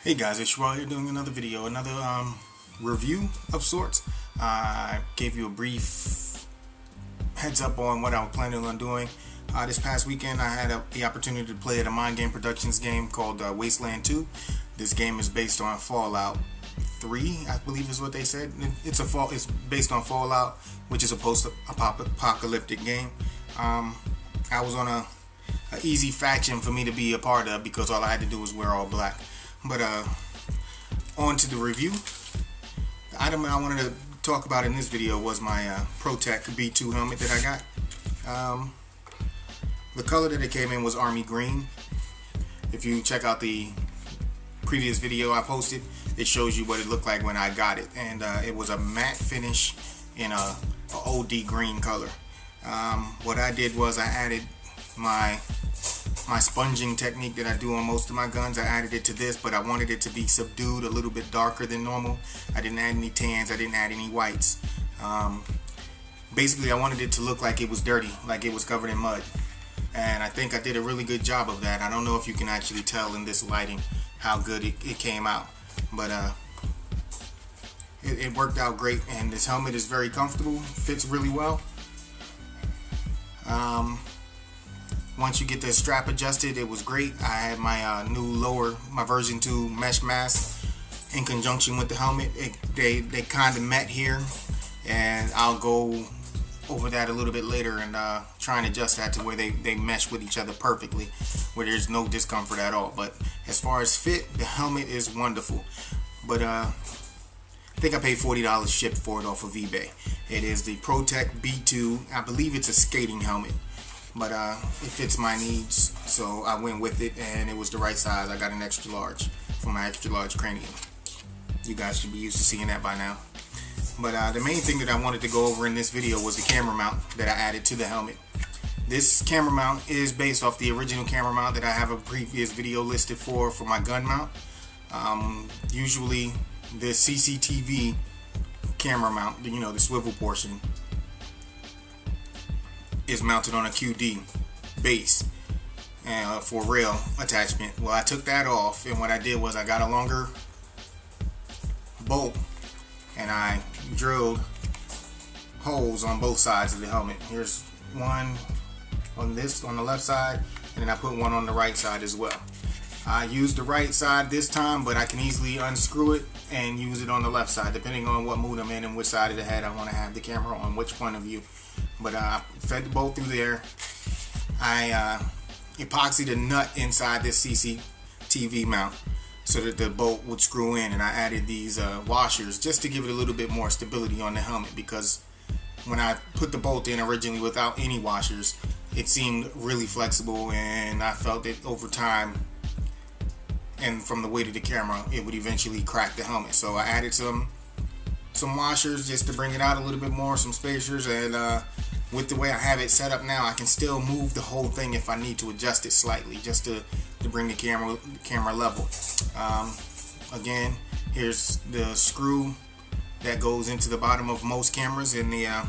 Hey guys, it's Raw here doing another video, another review of sorts. I gave you a brief heads up on what I was planning on doing. This past weekend I had the opportunity to play at a Mind Game Productions game called Wasteland 2. This game is based on Fallout 3, I believe is what they said. It's based on Fallout, which is a post-apocalyptic game. I was on a easy faction for me to be a part of because all I had to do was wear all black. But on to the review. The item I wanted to talk about in this video was my Protec B2 helmet that I got. The color that it came in was army green. If you check out the previous video I posted, it shows you what it looked like when I got it, and it was a matte finish in a OD green color. What I did was I added my sponging technique that I do on most of my guns. I added it to this, but I wanted it to be subdued, a little bit darker than normal. I didn't add any tans, I didn't add any whites. Basically I wanted it to look like it was dirty, like it was covered in mud, and I think I did a really good job of that. I don't know if you can actually tell in this lighting how good it came out, but it worked out great, and this helmet is very comfortable, fits really well. Once you get the strap adjusted, it was great. I had my my version 2 mesh mask in conjunction with the helmet. They kind of met here, and I'll go over that a little bit later and try and adjust that to where they mesh with each other perfectly, where there's no discomfort at all. But as far as fit, the helmet is wonderful. But I think I paid $40 shipped for it off of eBay. It is the Protec B2. I believe it's a skating helmet, but it fits my needs, so I went with it, and it was the right size. I got an extra large for my extra large cranium. You guys should be used to seeing that by now. But the main thing that I wanted to go over in this video was the camera mount that I added to the helmet. This camera mount is based off the original camera mount that I have a previous video listed for my gun mount. Usually the CCTV camera mount, you know, the swivel portion, is mounted on a QD base for rail attachment. Well, I took that off, and what I did was I got a longer bolt and I drilled holes on both sides of the helmet. Here's one on the left side, and then I put one on the right side as well. I used the right side this time, but I can easily unscrew it and use it on the left side, depending on what mood I'm in and which side of the head I want to have the camera on, which point of view. But I fed the bolt through there. I epoxied a nut inside this CCTV mount so that the bolt would screw in, and I added these washers just to give it a little bit more stability on the helmet, because when I put the bolt in originally without any washers, it seemed really flexible, and I felt that over time and from the weight of the camera it would eventually crack the helmet. So I added some washers just to bring it out a little bit more, some spacers, and with the way I have it set up now, I can still move the whole thing if I need to adjust it slightly, just to bring the camera level. Again, here's the screw that goes into the bottom of most cameras, and I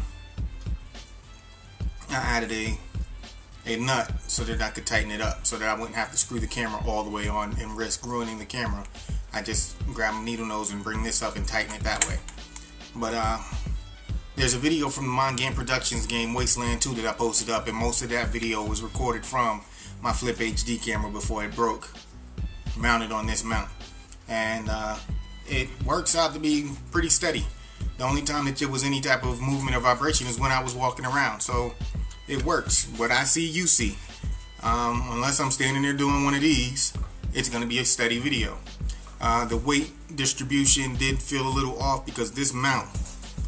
added a nut so that I could tighten it up, so that I wouldn't have to screw the camera all the way on and risk ruining the camera. I just grab a needle nose and bring this up and tighten it that way. But there's a video from the Mind Game Productions game Wasteland 2 that I posted up, and most of that video was recorded from my Flip HD camera before it broke, mounted on this mount, and it works out to be pretty steady. The only time that there was any type of movement or vibration is when I was walking around, so it works. What I see, you see. Unless I'm standing there doing one of these, it's going to be a steady video. The weight distribution did feel a little off because this mount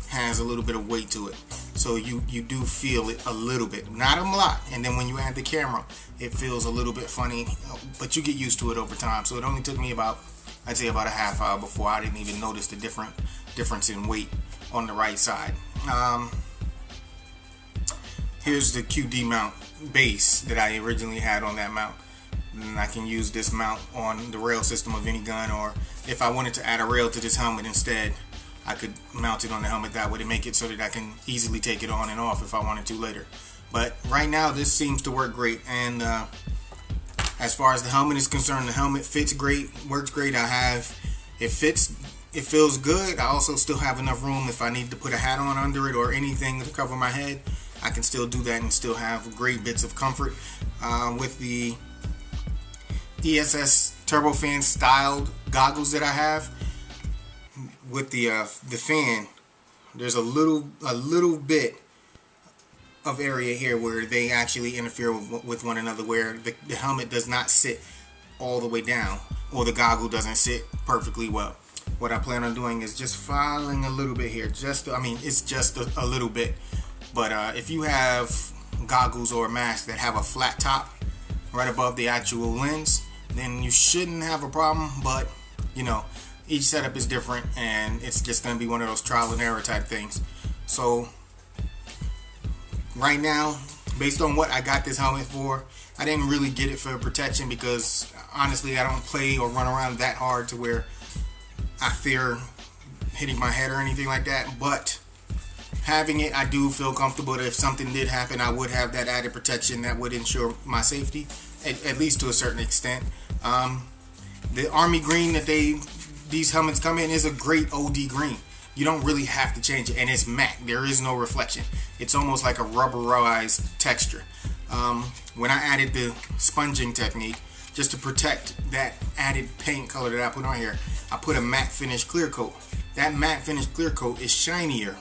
has a little bit of weight to it, so you do feel it a little bit, not a lot, and then when you add the camera it feels a little bit funny, but you get used to it over time. So it only took me I'd say about a half hour before I didn't even notice the difference in weight on the right side. Here's the QD mount base that I originally had on that mount, and I can use this mount on the rail system of any gun, or if I wanted to add a rail to this helmet instead, I could mount it on the helmet that way to make it so that I can easily take it on and off if I wanted to later. But right now this seems to work great, and As far as the helmet is concerned, the helmet fits great, works great. It fits, it feels good. I also still have enough room if I need to put a hat on under it or anything to cover my head. I can still do that and still have great bits of comfort. With the ESS turbofan styled goggles that I have, with the fan, there's a little bit of area here where they actually interfere with one another, where the helmet does not sit all the way down, or the goggle doesn't sit perfectly well. What I plan on doing is just filing a little bit here, it's just a little bit. But if you have goggles or a mask that have a flat top right above the actual lens, then you shouldn't have a problem. But you know, each setup is different, and it's just going to be one of those trial and error type things. So right now, based on what I got this helmet for, I didn't really get it for protection because honestly I don't play or run around that hard to where I fear hitting my head or anything like that. But having it, I do feel comfortable that if something did happen, I would have that added protection that would ensure my safety, at least to a certain extent. The army green that these helmets come in is a great OD green. You don't really have to change it, and it's matte. There is no reflection. It's almost like a rubberized texture. When I added the sponging technique, just to protect that added paint color that I put on here, I put a matte finish clear coat. That matte finish clear coat is shinier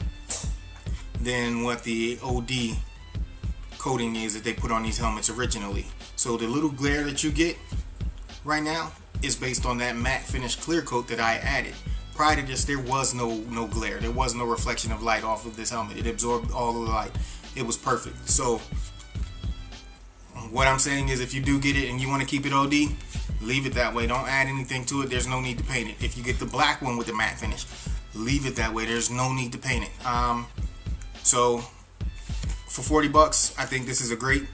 than what the OD coating is that they put on these helmets originally. So the little glare that you get right now is based on that matte finish clear coat that I added. Prior to this, there was no glare. There was no reflection of light off of this helmet. It absorbed all of the light. It was perfect. So what I'm saying is, if you do get it and you want to keep it OD, leave it that way. Don't add anything to it. There's no need to paint it. If you get the black one with the matte finish, leave it that way. There's no need to paint it. So for 40 bucks, I think this is a great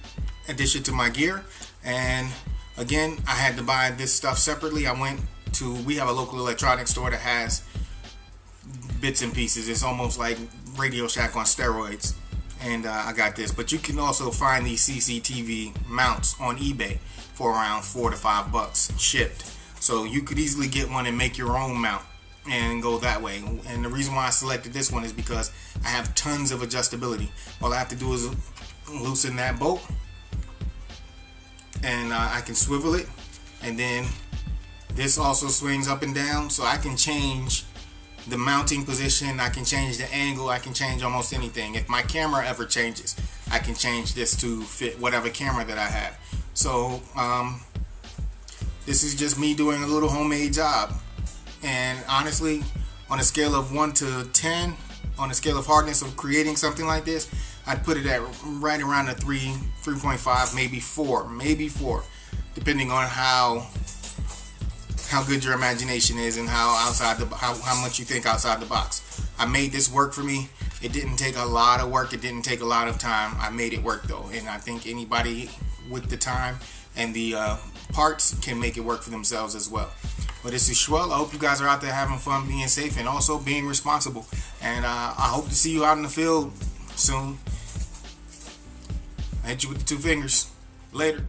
addition to my gear. And again, I had to buy this stuff separately. We have a local electronics store that has bits and pieces. It's almost like Radio Shack on steroids. And I got this. But you can also find these CCTV mounts on eBay for around $4 to $5 shipped. So you could easily get one and make your own mount and go that way. And the reason why I selected this one is because I have tons of adjustability. All I have to do is loosen that bolt, and I can swivel it, and then this also swings up and down, so I can change the mounting position, I can change the angle, I can change almost anything. If my camera ever changes, I can change this to fit whatever camera that I have. So this is just me doing a little homemade job. And honestly, on a scale of 1 to 10, on a scale of hardness of creating something like this, I'd put it at right around a 3.5, maybe 4, depending on how good your imagination is and how much you think outside the box. I made this work for me. It didn't take a lot of work. It didn't take a lot of time. I made it work though, and I think anybody with the time and the parts can make it work for themselves as well. But this is Schwell. I hope you guys are out there having fun, being safe, and also being responsible. And I hope to see you out in the field soon. I hit you with the 2 fingers. Later.